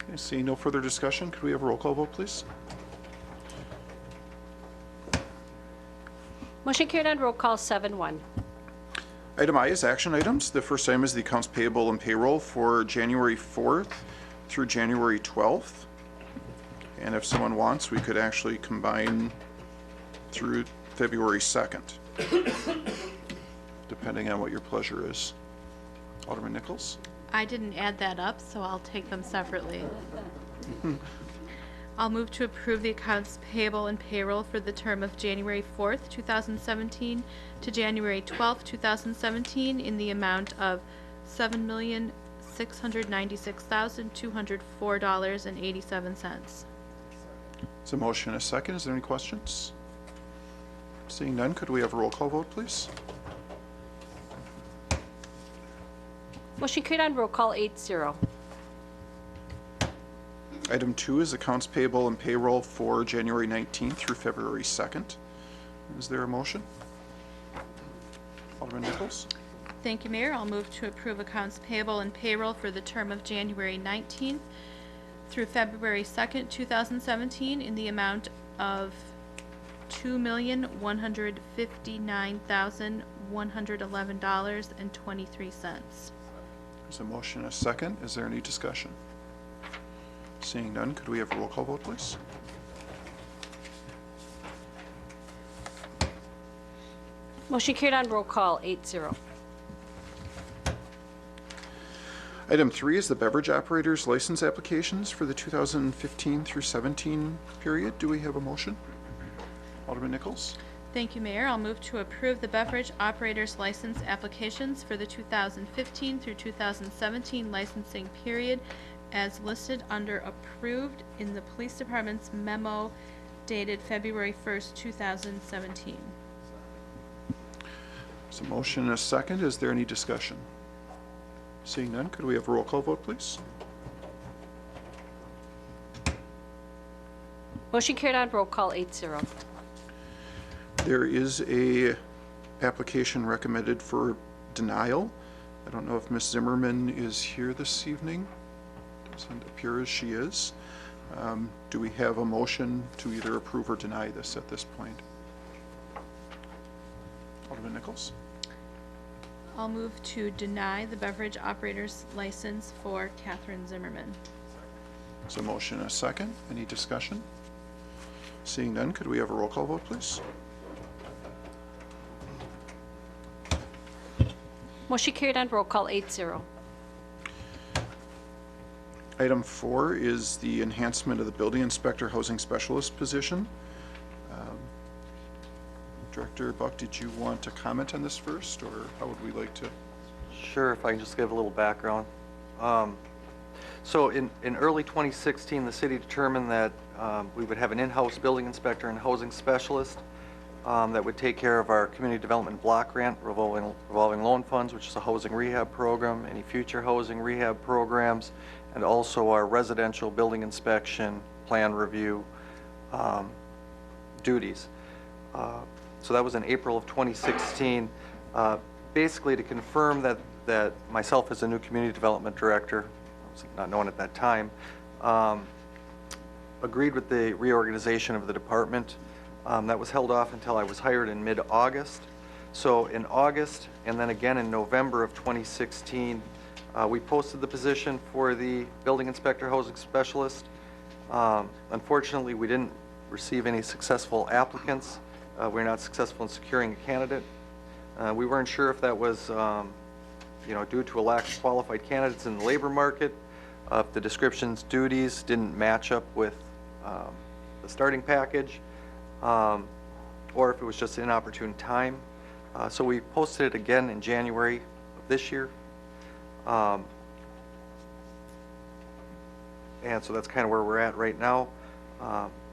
S1: Okay, seeing no further discussion, could we have a roll call vote, please?
S10: Motion carried on roll call 7-1.
S1: Item I is action items. The first item is the accounts payable and payroll for January 4th through January 12th. And if someone wants, we could actually combine through February 2nd, depending on what your pleasure is. Alderman Nichols?
S12: I didn't add that up, so I'll take them separately. I'll move to approve the accounts payable and payroll for the term of January 4th, 2017 to January 12th, 2017 in the amount of $7,696,204.87.
S1: Is a motion and a second? Is there any questions? Seeing none, could we have a roll call vote, please?
S10: Motion carried on roll call 8-0.
S1: Item 2 is accounts payable and payroll for January 19th through February 2nd. Is there a motion? Alderman Nichols?
S12: Thank you, Mayor. I'll move to approve accounts payable and payroll for the term of January 19th through February 2nd, 2017 in the amount of $2,159,111.23.
S1: There's a motion and a second. Is there any discussion? Seeing none, could we have a roll call vote, please?
S10: Motion carried on roll call 8-0.
S1: Item 3 is the beverage operators license applications for the 2015 through 17 period. Do we have a motion? Alderman Nichols?
S12: Thank you, Mayor. I'll move to approve the beverage operators license applications for the 2015 through 2017 licensing period as listed under approved in the police department's memo dated February 1st, 2017.
S1: There's a motion and a second. Is there any discussion? Seeing none, could we have a roll call vote, please?
S10: Motion carried on roll call 8-0.
S1: There is a application recommended for denial. I don't know if Ms. Zimmerman is here this evening. Doesn't appear as she is. Do we have a motion to either approve or deny this at this point? Alderman Nichols?
S12: I'll move to deny the beverage operator's license for Catherine Zimmerman.
S1: There's a motion and a second. Any discussion? Seeing none, could we have a roll call vote, please?
S10: Motion carried on roll call 8-0.
S1: Item 4 is the enhancement of the building inspector housing specialist position. Director Buck, did you want to comment on this first, or how would we like to?
S9: Sure, if I can just give a little background. So in early 2016, the city determined that we would have an in-house building inspector and housing specialist that would take care of our community development block grant revolving loan funds, which is a housing rehab program, any future housing rehab programs, and also our residential building inspection, plan review duties. So that was in April of 2016. Basically to confirm that myself as a new community development director, I was not known at that time, agreed with the reorganization of the department. That was held off until I was hired in mid-August. So in August and then again in November of 2016, we posted the position for the building inspector housing specialist. Unfortunately, we didn't receive any successful applicants. We were not successful in securing a candidate. We weren't sure if that was due to a lack of qualified candidates in the labor market, if the description's duties didn't match up with the starting package, or if it was just an inopportune time. So we posted it again in January of this year. And so that's kind of where we're at right now.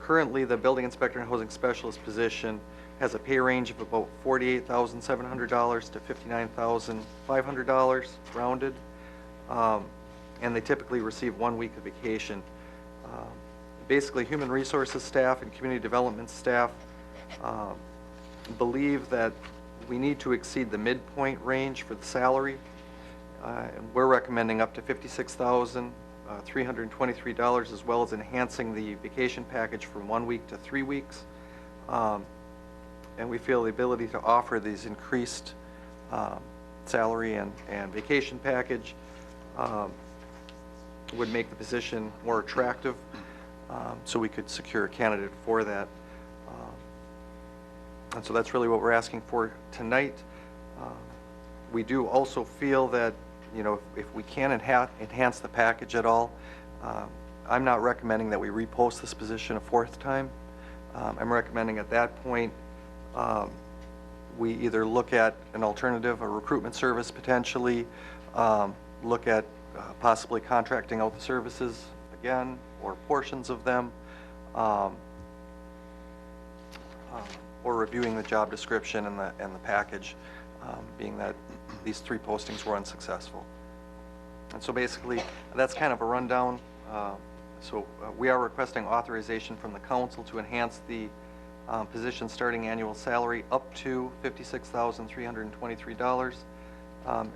S9: Currently, the building inspector and housing specialist position has a pay range of about $48,700 to $59,500 rounded. And they typically receive 1 week of vacation. Basically, human resources staff and community development staff believe that we need to exceed the midpoint range for the salary. And we're recommending up to $56,323, as well as enhancing the vacation package from 1 week to 3 weeks. And we feel the ability to offer these increased salary and vacation package would make the position more attractive. so we could secure a candidate for that. And so that's really what we're asking for tonight. We do also feel that, you know, if we can enhance the package at all, I'm not recommending that we repost this position a fourth time. I'm recommending at that point, we either look at an alternative, a recruitment service potentially, look at possibly contracting out the services again, or portions of them, or reviewing the job description and the package, being that these 3 postings were unsuccessful. And so basically, that's kind of a rundown. We are requesting authorization from the council to enhance the position starting annual salary up to $56,323,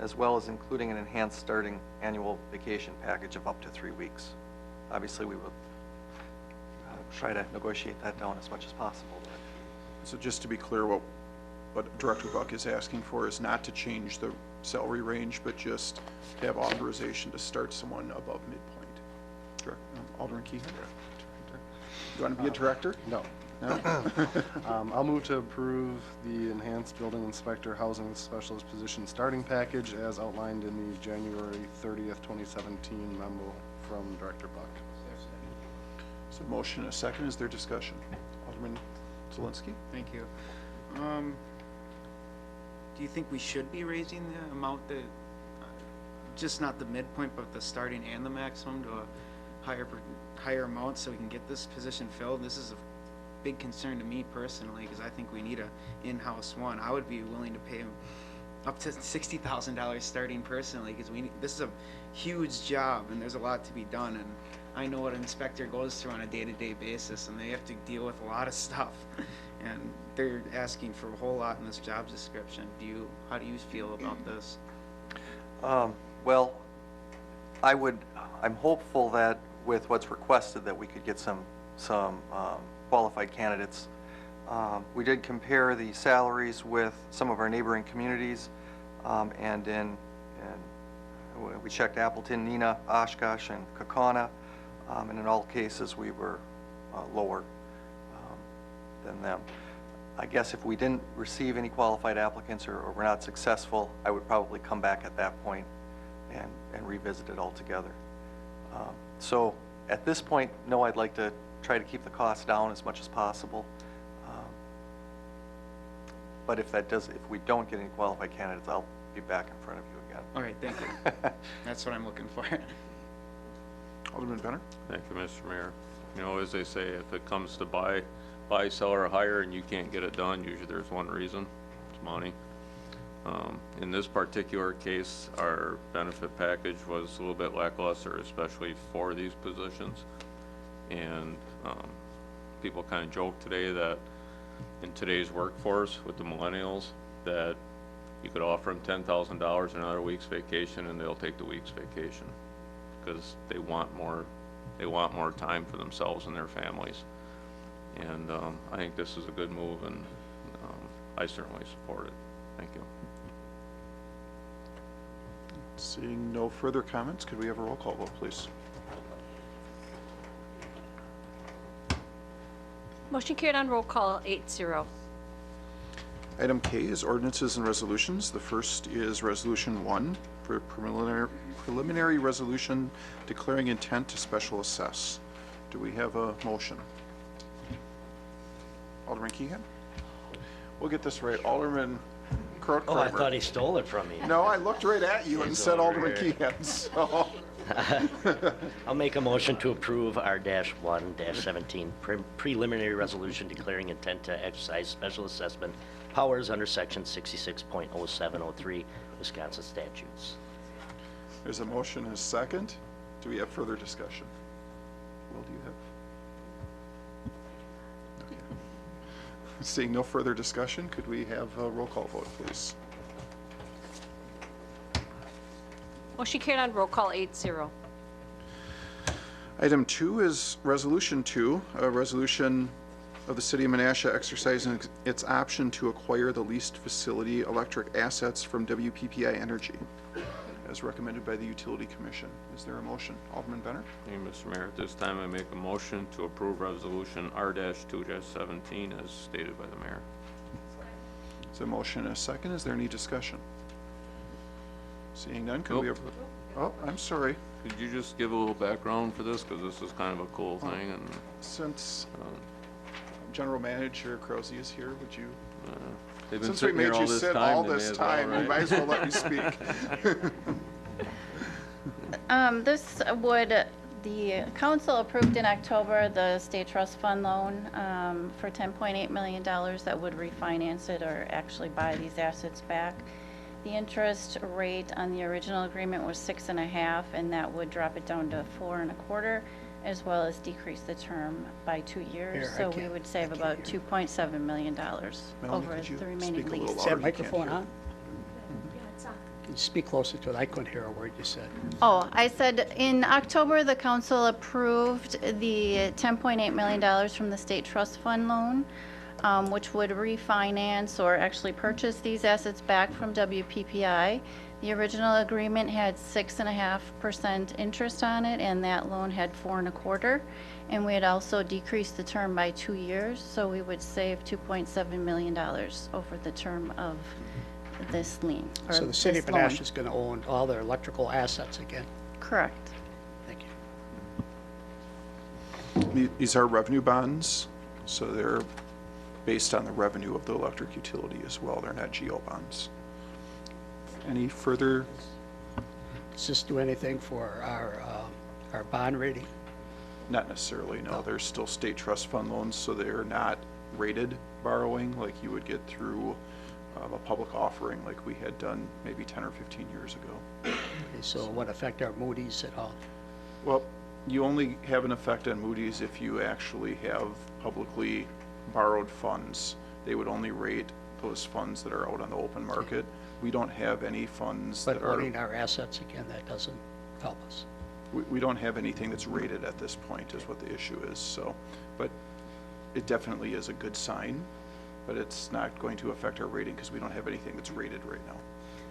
S9: as well as including an enhanced starting annual vacation package of up to 3 weeks. Obviously, we will try to negotiate that down as much as possible.
S1: So just to be clear, what Director Buck is asking for is not to change the salary range, but just to have authorization to start someone above midpoint. Alderman Keehan? You want to be a director?
S13: No.
S1: No?
S13: I'll move to approve the enhanced building inspector housing specialist position starting package as outlined in the January 30th, 2017 memo from Director Buck.
S1: So motion and a second. Is there discussion? Alderman Zelinski?
S3: Thank you. Do you think we should be raising the amount that, just not the midpoint, but the starting and the maximum to a higher amount so we can get this position filled? This is a big concern to me personally, because I think we need a in-house one. I would be willing to pay him up to $60,000 starting personally, because this is a huge job and there's a lot to be done, and I know what an inspector goes through on a day-to-day basis, and they have to deal with a lot of stuff, and they're asking for a whole lot in this job description. How do you feel about this?
S9: Well, I'm hopeful that with what's requested that we could get some qualified candidates. We did compare the salaries with some of our neighboring communities, and we checked Appleton, Neenah, Oshkosh, and Kaukauna, and in all cases we were lower than them. I guess if we didn't receive any qualified applicants or were not successful, I would probably come back at that point and revisit it altogether. So at this point, no, I'd like to try to keep the costs down as much as possible. But if we don't get any qualified candidates, I'll be back in front of you again.
S3: All right, thank you. That's what I'm looking for.
S1: Alderman Benner?
S6: Thank you, Mr. Mayor. You know, as they say, if it comes to buy, sell, or hire and you can't get it done, usually there's one reason. It's money. In this particular case, our benefit package was a little bit lackluster, especially for these positions. And people kind of joke today that in today's workforce with the millennials, that you could offer them $10,000 another week's vacation and they'll take the week's vacation because they want more time for themselves and their families. And I think this is a good move, and I certainly support it. Thank you.
S1: Seeing no further comments, could we have a roll call vote, please?
S10: Motion carried on roll call, 8-0.
S1: Item K is ordinances and resolutions. The first is Resolution 1 for preliminary resolution declaring intent to special assess. Do we have a motion? Alderman Keehan? We'll get this right. Alderman Kramer.
S14: Oh, I thought he stole it from me.
S1: No, I looked right at you and
S14: It's
S1: said
S14: over
S1: Alderman
S14: here.
S1: Keehan, so.
S14: I'll make a motion to approve R-1-17 preliminary resolution declaring intent to exercise special assessment powers under section 66.0703 Wisconsin statutes.
S1: There's a motion and a second. Do we have further discussion? Will, do you have? Okay. Seeing no further discussion, could we have a roll call vote, please?
S10: Motion carried on roll call, 8-0.
S1: Item 2 is Resolution 2, a resolution of the City of Menasha exercising its option to acquire the leased facility electric assets from WPPI Energy. as recommended by the Utility Commission. Is there a motion? Alderman Benner?
S6: Thank you, Mr. Mayor. At this time, I make a motion to approve Resolution R-2-17 as stated by the mayor.
S1: Is there a motion and a second? Is there any discussion? Seeing none, could we have... Oh, I'm sorry.
S6: Could you just give a little background for this, because this is kind of a cool thing, and
S1: Since General Manager Croce is here, would you...
S6: they've been
S1: Since we
S6: sitting here
S1: made
S6: all
S1: you
S6: this
S1: sit
S6: time.
S1: all
S6: they may
S1: this
S6: as well,
S1: time, you
S6: right?
S1: might as well let me speak.
S15: This would, the council approved in October the state trust fund loan for $10.8 million that would refinance it or actually buy these assets back. The interest rate on the original agreement was 6.5, and that would drop it down to 4.25, as well as decrease the term by 2 years.
S4: Here, I
S15: So we
S4: can't-
S15: would save about $2.7 million over
S1: could you
S15: the remaining
S1: speak a little
S15: lease.
S4: Is
S1: louder?
S4: that
S1: You can't
S4: microphone
S1: hear.
S4: on? Can you speak closer to it? I couldn't hear a word you said.
S15: Oh, I said in October, the council approved the $10.8 million from the state trust fund loan, which would refinance or actually purchase these assets back from WPPI. The original agreement had 6.5% interest on it, and that loan had 4.25. And we had also decreased the term by 2 years, so we would save $2.7 million over the term of this lien. or
S4: So the city of
S15: this loan.
S4: Menasha is going to own all their electrical assets again?
S15: Correct.
S4: Thank you.
S1: These are revenue bonds, so they're based on the revenue of the electric utility as well. They're not GO bonds. Any further?
S4: Does this do anything for our bond rating?
S1: Not necessarily, no. They're still state trust fund loans, so they're not rated borrowing like you would get through a public offering like we had done maybe 10 or 15 years ago.
S4: Okay, so it won't affect our Moody's at all?
S1: Well, you only have an effect on Moody's if you actually have publicly borrowed funds. They would only rate those funds that are out on the open market. We don't have any funds
S4: But
S1: that are...
S4: owning our assets again, that doesn't help us.
S1: We don't have anything that's rated at this point is what the issue is, so. But it definitely is a good sign, but it's not going to affect our rating because we don't have anything that's rated right now.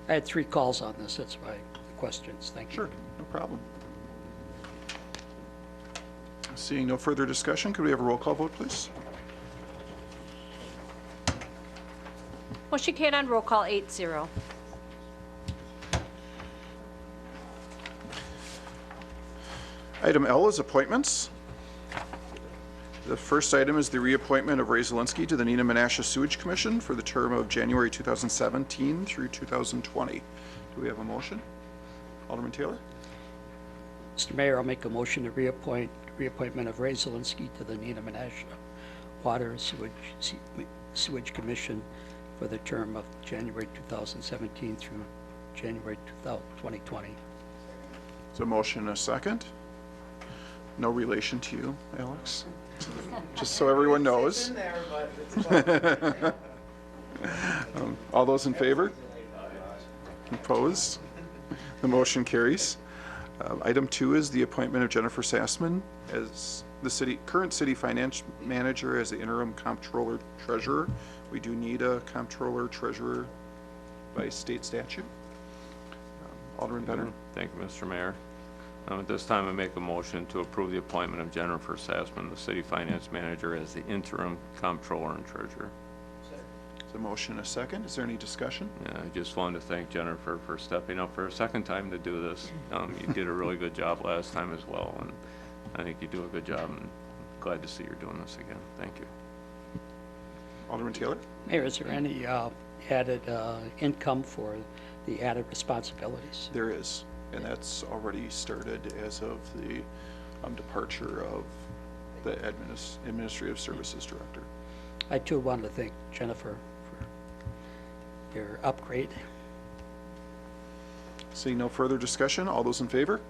S4: I had 3 calls on this, that's why the questions, thank you.
S1: Sure, no problem. Seeing no further discussion, could we have a roll call vote, please?
S10: Motion carried on roll call 8-0.
S1: Item L is appointments. The first item is the reappointment of Ray Zielinski to the Neenah Menasha Sewage Commission for the term of January 2017 through 2020. Do we have a motion? Alderman Taylor?
S4: Mr. Mayor, I'll make a motion to reappointment of Ray Zielinski to the Neenah Menasha Water and Sewage Commission for the term of January 2017 through January 2020.
S1: Is a motion and a second? No relation to you, Alex? Just so everyone knows. All those in favor? Opposed? The motion carries. Item 2 is the appointment of Jennifer Sassman as the current city finance manager as the interim comptroller treasurer. We do need a comptroller treasurer by state statute. Alderman Benner.
S6: Thank you, Mr. Mayor. At this time, I make a motion to approve the appointment of Jennifer Sassman, the city finance manager, as the interim comptroller and treasurer.
S1: Is a motion and a second? Is there any discussion?
S6: Yeah, I just wanted to thank Jennifer for stepping up for a second time to do this. You did a really good job last time as well, and I think you do a good job, and glad to see you're doing this again. Thank you.
S1: Alderman Taylor?
S4: Mayor, is there any added income for the added responsibilities?
S1: There is, and that's already started as of the departure of the Administrative Services Director.
S4: I too wanted to thank Jennifer for your upgrade.
S1: Seeing no further discussion, all those in favor?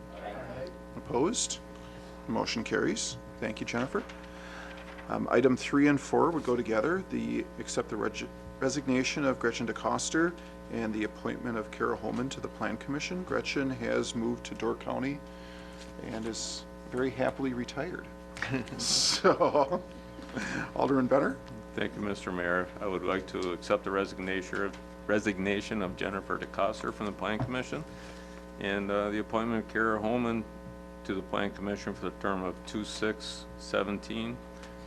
S1: Opposed? Motion carries. Thank you, Jennifer. Item 3 and 4 would go together. Accept the resignation of Gretchen DeCoster and the appointment of Kara Holman to the Plan Commission. Gretchen has moved to Door County and is very happily retired. So, Alderman Benner?
S6: Thank you, Mr. Mayor. I would like to accept the resignation of Jennifer DeCoster from the Plan Commission And the appointment of Kara Holman to the Plan Commission for the term of 2/6/17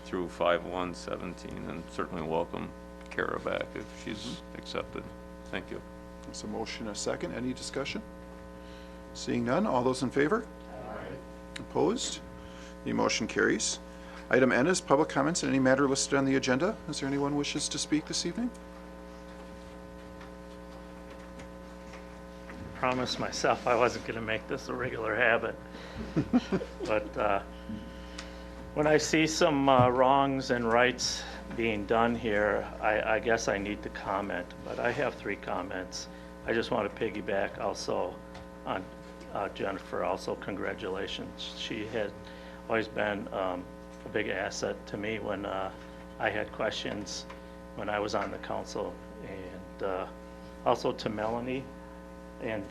S6: through 5/1/17, and certainly welcome Kara back if she's accepted. Thank you.
S1: There's a motion, a second. Any discussion? Seeing none, all those in favor? Opposed? The motion carries. Item N is public comments on any matter listed on the agenda. Is there anyone wishes to speak this evening?
S5: Promised myself I wasn't going to make this a regular habit. But when I see some wrongs and rights being done here, I guess I need to comment. But I have 3 comments. I just want to piggyback also on Jennifer. Also, congratulations. She had always been a big asset to me when I had questions when I was on the council. And also to Melanie and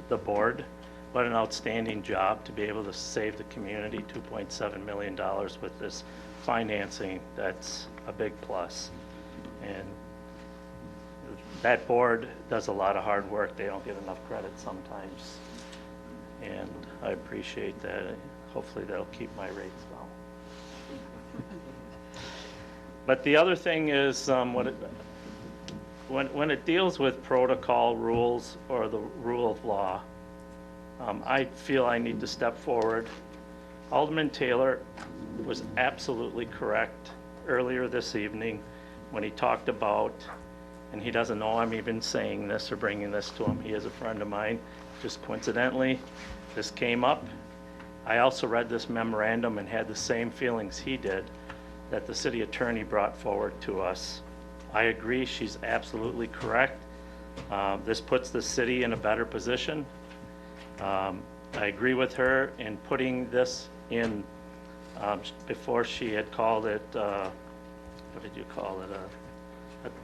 S5: the board. What an outstanding job to be able to save the community $2.7 million with this financing. That's a big plus. And that board does a lot of hard work. They don't get enough credit sometimes. And I appreciate that. Hopefully that'll keep my rates down. But the other thing is when it deals with protocol rules or the rule of law, I feel I need to step forward. Alderman Taylor was absolutely correct earlier this evening when he talked about, and he doesn't know I'm even saying this or bringing this to him. He is a friend of mine. Just coincidentally, this came up. I also read this memorandum and had the same feelings he did that the city attorney brought forward to us. I agree, she's absolutely correct. This puts the city in a better position. I agree with her in putting this in, before she had called it, what did you call it,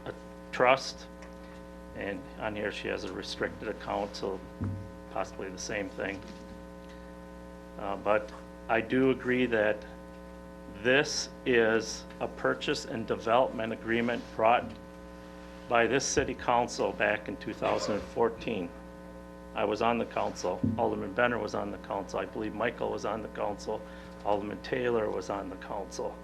S5: a trust? And on here she has a restricted account, so possibly the same thing. But I do agree that this is a purchase and development agreement brought by this city council back in 2014. I was on the council. Alderman Benner was on the council. I believe Michael was on the council. Alderman Taylor was on the council.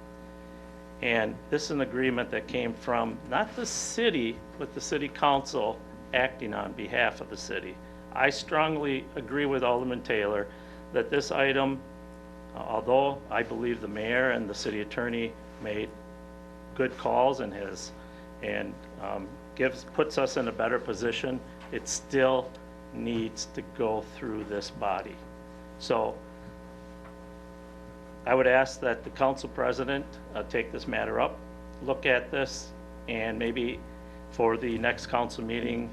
S5: And this is an agreement that came from not the city, but the city council acting on behalf of the city. I strongly agree with Alderman Taylor that this item, although I believe the mayor and the city attorney made good calls and puts us in a better position, it still needs to go through this body. So I would ask that the council president take this matter up, look at this, and maybe for the next council meeting,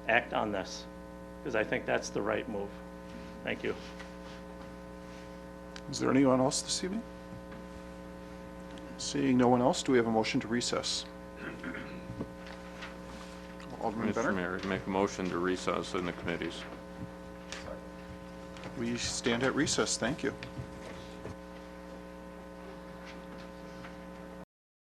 S5: act on this, because I think that's the right move. Thank you.
S1: Is there anyone else this evening? Seeing no one else, do we have a motion to recess? Alderman Benner?
S6: Mr. Mayor, make a motion to recess in the committees.
S1: We stand at recess. Thank you.